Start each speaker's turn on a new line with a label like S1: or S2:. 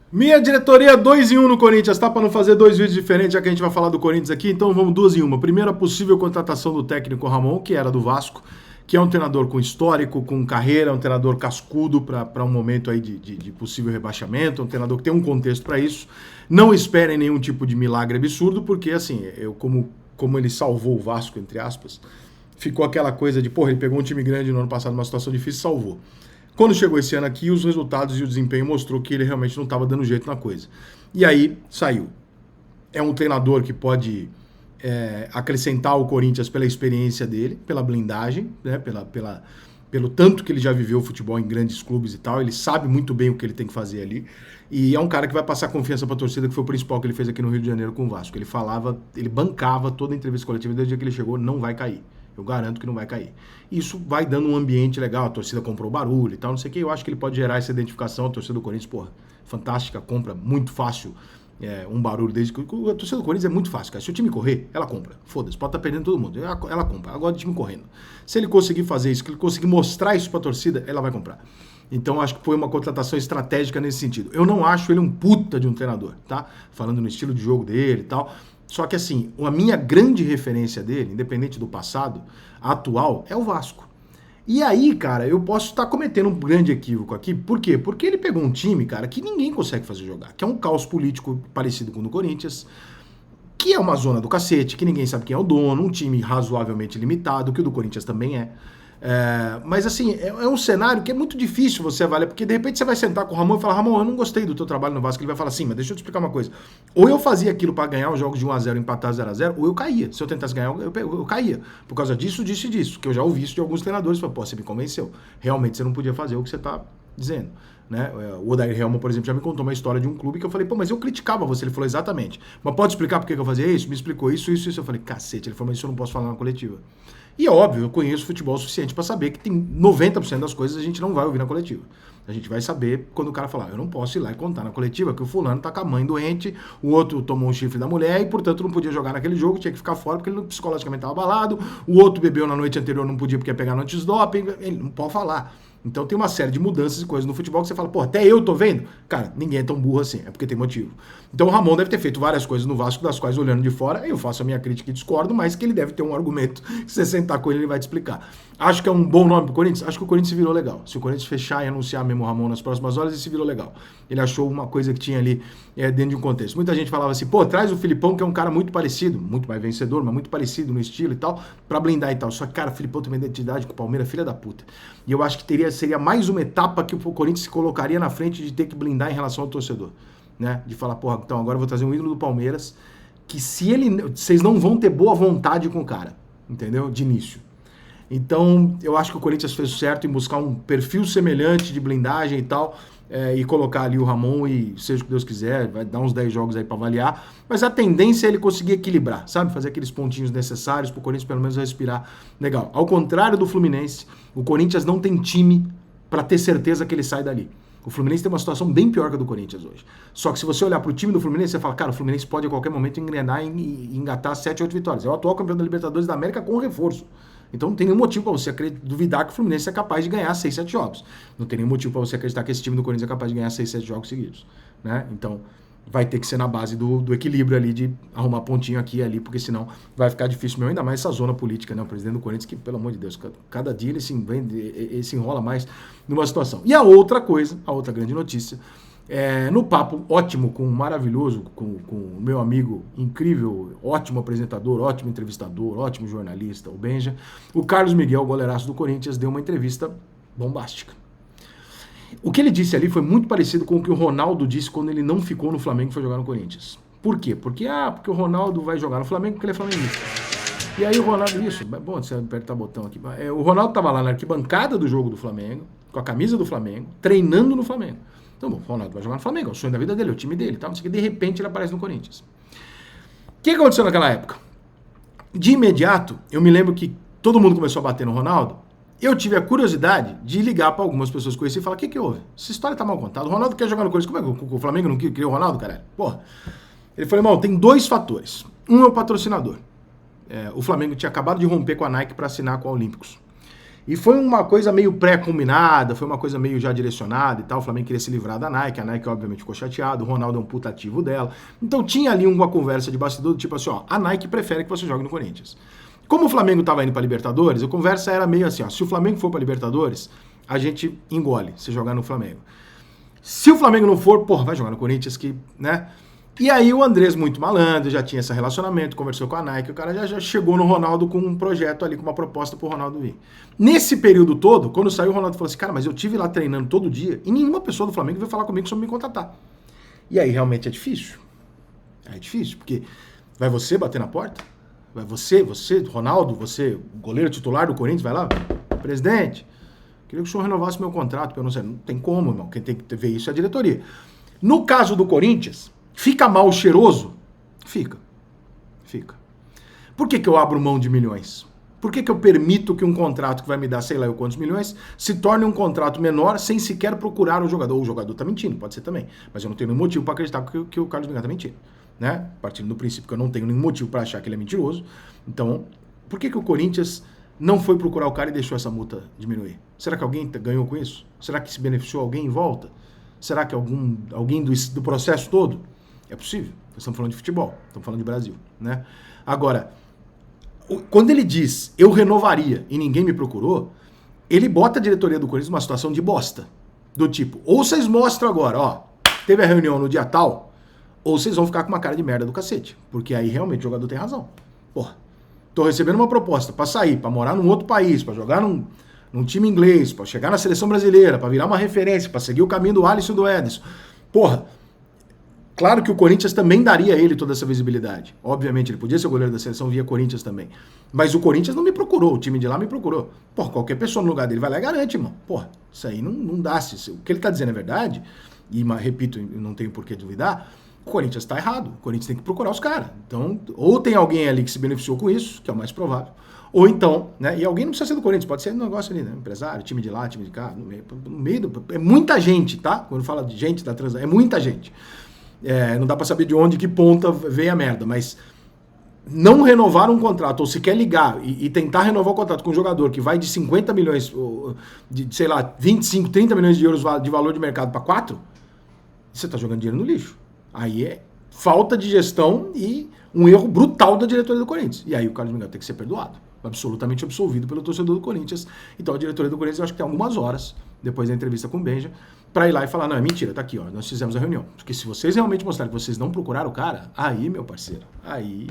S1: Minha diretoria 2 em 1 no Corinthians, tá? Para não fazer dois vídeos diferentes, já que a gente vai falar do Corinthians aqui, então vamos 2 em 1. Primeiro, a possível contratação do técnico Ramon, que era do Vasco, que é um treinador com histórico, com carreira, um treinador cascudo para um momento aí de possível rebaixamento, um treinador que tem um contexto para isso. Não esperem nenhum tipo de milagre absurdo, porque assim, como ele salvou o Vasco, entre aspas, ficou aquela coisa de, porra, ele pegou um time grande no ano passado, numa situação difícil, salvou. Quando chegou esse ano aqui, os resultados e o desempenho mostrou que ele realmente não estava dando jeito na coisa. E aí, saiu. É um treinador que pode acrescentar ao Corinthians pela experiência dele, pela blindagem, né? Pelo tanto que ele já viveu futebol em grandes clubes e tal. Ele sabe muito bem o que ele tem que fazer ali. E é um cara que vai passar confiança para a torcida, que foi o principal que ele fez aqui no Rio de Janeiro com o Vasco. Ele bancava toda a entrevista coletiva, desde o dia que ele chegou, não vai cair. Eu garanto que não vai cair. Isso vai dando um ambiente legal, a torcida comprou barulho e tal, não sei o que. Eu acho que ele pode gerar essa identificação. A torcida do Corinthians, porra, fantástica, compra muito fácil um barulho desde que. A torcida do Corinthians é muito fácil, cara. Se o time correr, ela compra. Foda-se, pode estar perdendo todo mundo. Ela compra. Ela gosta de time correndo. Se ele conseguir fazer isso, que ele conseguir mostrar isso pra torcida, ela vai comprar. Então acho que foi uma contratação estratégica nesse sentido. Eu não acho ele um puta de um treinador, tá? Falando no estilo de jogo dele e tal. Só que assim, a minha grande referência dele, independente do passado, atual, é o Vasco. E aí, cara, eu posso estar cometendo um grande equívoco aqui. Por quê? Porque ele pegou um time, cara, que ninguém consegue fazer jogar. Que é um caos político parecido com o do Corinthians, que é uma zona do cacete, que ninguém sabe quem é o dono, um time razoavelmente limitado, que o do Corinthians também é. Mas assim, é um cenário que é muito difícil você avaliar, porque de repente você vai sentar com o Ramon e falar: Ramon, eu não gostei do teu trabalho no Vasco. Ele vai falar assim: mas deixa eu te explicar uma coisa. Ou eu fazia aquilo para ganhar os jogos de 1x0, empatar 0x0, ou eu caía. Se eu tentasse ganhar, eu caía. Por causa disso, disso e disso. Que eu já ouvi isso de alguns treinadores. Pô, você me convenceu. Realmente você não podia fazer o que você tá dizendo. Né? O Odair Helma, por exemplo, já me contou uma história de um clube que eu falei: pô, mas eu criticava você. Ele falou: exatamente. Mas pode explicar por que eu fazia isso? Me explicou isso. Eu falei: cacete. Ele falou: mas isso eu não posso falar na coletiva. E é óbvio, eu conheço futebol o suficiente para saber que tem 90% das coisas a gente não vai ouvir na coletiva. A gente vai saber quando o cara falar: eu não posso ir lá e contar na coletiva que o fulano tá com a mãe doente, o outro tomou um chifre da mulher e, portanto, não podia jogar naquele jogo, tinha que ficar fora porque ele psicologicamente estava abalado, o outro bebeu na noite anterior, não podia porque ia pegar no antidoping, ele não pode falar. Então tem uma série de mudanças e coisas no futebol que você fala: pô, até eu tô vendo? Cara, ninguém é tão burro assim, é porque tem motivo. Então o Ramon deve ter feito várias coisas no Vasco, das quais, olhando de fora, eu faço a minha crítica e discordo, mas que ele deve ter um argumento que você sentar com ele vai te explicar. Acho que é um bom nome pro Corinthians? Acho que o Corinthians se virou legal. Se o Corinthians fechar e anunciar mesmo o Ramon nas próximas horas, ele se virou legal. Ele achou uma coisa que tinha ali dentro de um contexto. Muita gente falava assim: pô, traz o Filipão, que é um cara muito parecido, muito mais vencedor, mas muito parecido no estilo e tal, pra blindar e tal. Só que, cara, o Filipão tem uma identidade com o Palmeiras, filha da puta. E eu acho que seria mais uma etapa que o Corinthians se colocaria na frente de ter que blindar em relação ao torcedor. Né? De falar: porra, então agora eu vou trazer um ídolo do Palmeiras, que vocês não vão ter boa vontade com o cara, entendeu? De início. Então, eu acho que o Corinthians fez certo em buscar um perfil semelhante de blindagem e tal, e colocar ali o Ramon e seja o que Deus quiser, vai dar uns 10 jogos aí para avaliar, mas a tendência é ele conseguir equilibrar, sabe? Fazer aqueles pontinhos necessários pro Corinthians pelo menos respirar legal. Ao contrário do Fluminense, o Corinthians não tem time para ter certeza que ele sai dali. O Fluminense tem uma situação bem pior que a do Corinthians hoje. Só que se você olhar pro time do Fluminense, você fala: cara, o Fluminense pode a qualquer momento engrenar e engatar 7, 8 vitórias. É o atual campeão da Libertadores da América com reforço. Então não tem nenhum motivo para você duvidar que o Fluminense é capaz de ganhar 6, 7 jogos. Não tem nenhum motivo para você acreditar que esse time do Corinthians é capaz de ganhar 6, 7 jogos seguidos. Né? Então vai ter que ser na base do equilíbrio ali, de arrumar pontinho aqui e ali, porque senão vai ficar difícil mesmo, ainda mais essa zona política, né? O presidente do Corinthians, que, pelo amor de Deus, cada dia ele se enrola mais numa situação. E a outra coisa, a outra grande notícia, no papo ótimo, maravilhoso, com o meu amigo incrível, ótimo apresentador, ótimo entrevistador, ótimo jornalista, o Benja, o Carlos Miguel, goleiraço do Corinthians, deu uma entrevista bombástica. O que ele disse ali foi muito parecido com o que o Ronaldo disse quando ele não ficou no Flamengo e foi jogar no Corinthians. Por quê? Porque o Ronaldo vai jogar no Flamengo porque ele é flamenguista. E aí o Ronaldo, isso, bom você apertar o botão aqui. O Ronaldo estava lá na arquibancada do jogo do Flamengo, com a camisa do Flamengo, treinando no Flamengo. Então, bom, o Ronaldo vai jogar no Flamengo, é o sonho da vida dele, é o time dele, tá? Não sei o que, de repente ele aparece no Corinthians. O que aconteceu naquela época? De imediato, eu me lembro que todo mundo começou a bater no Ronaldo. Eu tive a curiosidade de ligar para algumas pessoas que conheci e falar: o que houve? Essa história tá mal contada. O Ronaldo quer jogar no Corinthians. Como é que o Flamengo não queria o Ronaldo, caralho? Porra. Ele falou: irmão, tem 2 fatores. Um é o patrocinador. O Flamengo tinha acabado de romper com a Nike para assinar com a Olímpicos. E foi uma coisa meio pré-combinada, foi uma coisa meio já direcionada e tal. O Flamengo queria se livrar da Nike, a Nike obviamente ficou chateada, o Ronaldo é um putativo dela. Então tinha ali uma conversa de bastidor do tipo assim, ó, a Nike prefere que você jogue no Corinthians. Como o Flamengo estava indo para Libertadores, a conversa era meio assim, ó, se o Flamengo for para Libertadores, a gente engole se jogar no Flamengo. Se o Flamengo não for, porra, vai jogar no Corinthians que, né? E aí o Andrés, muito malandro, já tinha esse relacionamento, conversou com a Nike, o cara já chegou no Ronaldo com um projeto ali, com uma proposta pro Ronaldo vir. Nesse período todo, quando saiu, o Ronaldo falou assim, cara, mas eu tive lá treinando todo dia e nenhuma pessoa do Flamengo veio falar comigo sobre me contratar. E aí realmente é difícil. É difícil, porque vai você bater na porta? Vai você, Ronaldo, você, o goleiro titular do Corinthians, vai lá, presidente, queria que o senhor renovasse meu contrato, porque eu não sei, não tem como, irmão, quem tem que ver isso é a diretoria. No caso do Corinthians, fica mal cheiroso? Fica. Por que eu abro mão de milhões? Por que eu permito que um contrato que vai me dar sei lá eu quantos milhões se torne um contrato menor sem sequer procurar o jogador? Ou o jogador tá mentindo, pode ser também. Mas eu não tenho nenhum motivo para acreditar que o Carlos Miguel tá mentindo. Né? Partindo do princípio que eu não tenho nenhum motivo para achar que ele é mentiroso. Então, por que o Corinthians não foi procurar o cara e deixou essa multa diminuir? Será que alguém ganhou com isso? Será que se beneficiou alguém em volta? Será que alguém do processo todo? É possível. Nós estamos falando de futebol, estamos falando de Brasil, né? Agora, quando ele diz eu renovaria e ninguém me procurou, ele bota a diretoria do Corinthians numa situação de bosta. Do tipo, ou vocês mostram agora, ó, teve a reunião no dia tal, ou vocês vão ficar com uma cara de merda do cacete. Porque aí realmente o jogador tem razão. Porra, tô recebendo uma proposta pra sair, pra morar num outro país, pra jogar num time inglês, pra chegar na seleção brasileira, pra virar uma referência, pra seguir o caminho do Alisson e do Ederson. Porra, claro que o Corinthians também daria a ele toda essa visibilidade. Obviamente, ele podia ser o goleiro da seleção via Corinthians também. Mas o Corinthians não me procurou, o time de lá me procurou. Porra, qualquer pessoa no lugar dele vai lá e garante, irmão. Porra, isso aí não dá. O que ele tá dizendo é verdade, e repito, eu não tenho por que duvidar, o Corinthians tá errado. O Corinthians tem que procurar os caras. Então, ou tem alguém ali que se beneficiou com isso, que é o mais provável, ou então, né, e alguém não precisa ser do Corinthians, pode ser um negócio ali, né, empresário, time de lá, time de cá, no meio é muita gente, tá? Quando fala de gente da transação, é muita gente. Não dá pra saber de onde, que ponta veio a merda, mas não renovar um contrato, ou se quer ligar e tentar renovar o contrato com um jogador que vai de 50 milhões, de, sei lá, 25, 30 milhões de euros de valor de mercado para 4, você tá jogando dinheiro no lixo. Aí é falta de gestão e um erro brutal da diretoria do Corinthians. E aí o Carlos Miguel tem que ser perdoado, absolutamente absolvido pelo torcedor do Corinthians. Então a diretoria do Corinthians, eu acho que tem algumas horas, depois da entrevista com o Benja, para ir lá e falar, não, é mentira, tá aqui, ó, nós fizemos a reunião. Porque se vocês realmente mostrarem que vocês não procuraram o cara, aí, meu parceiro, aí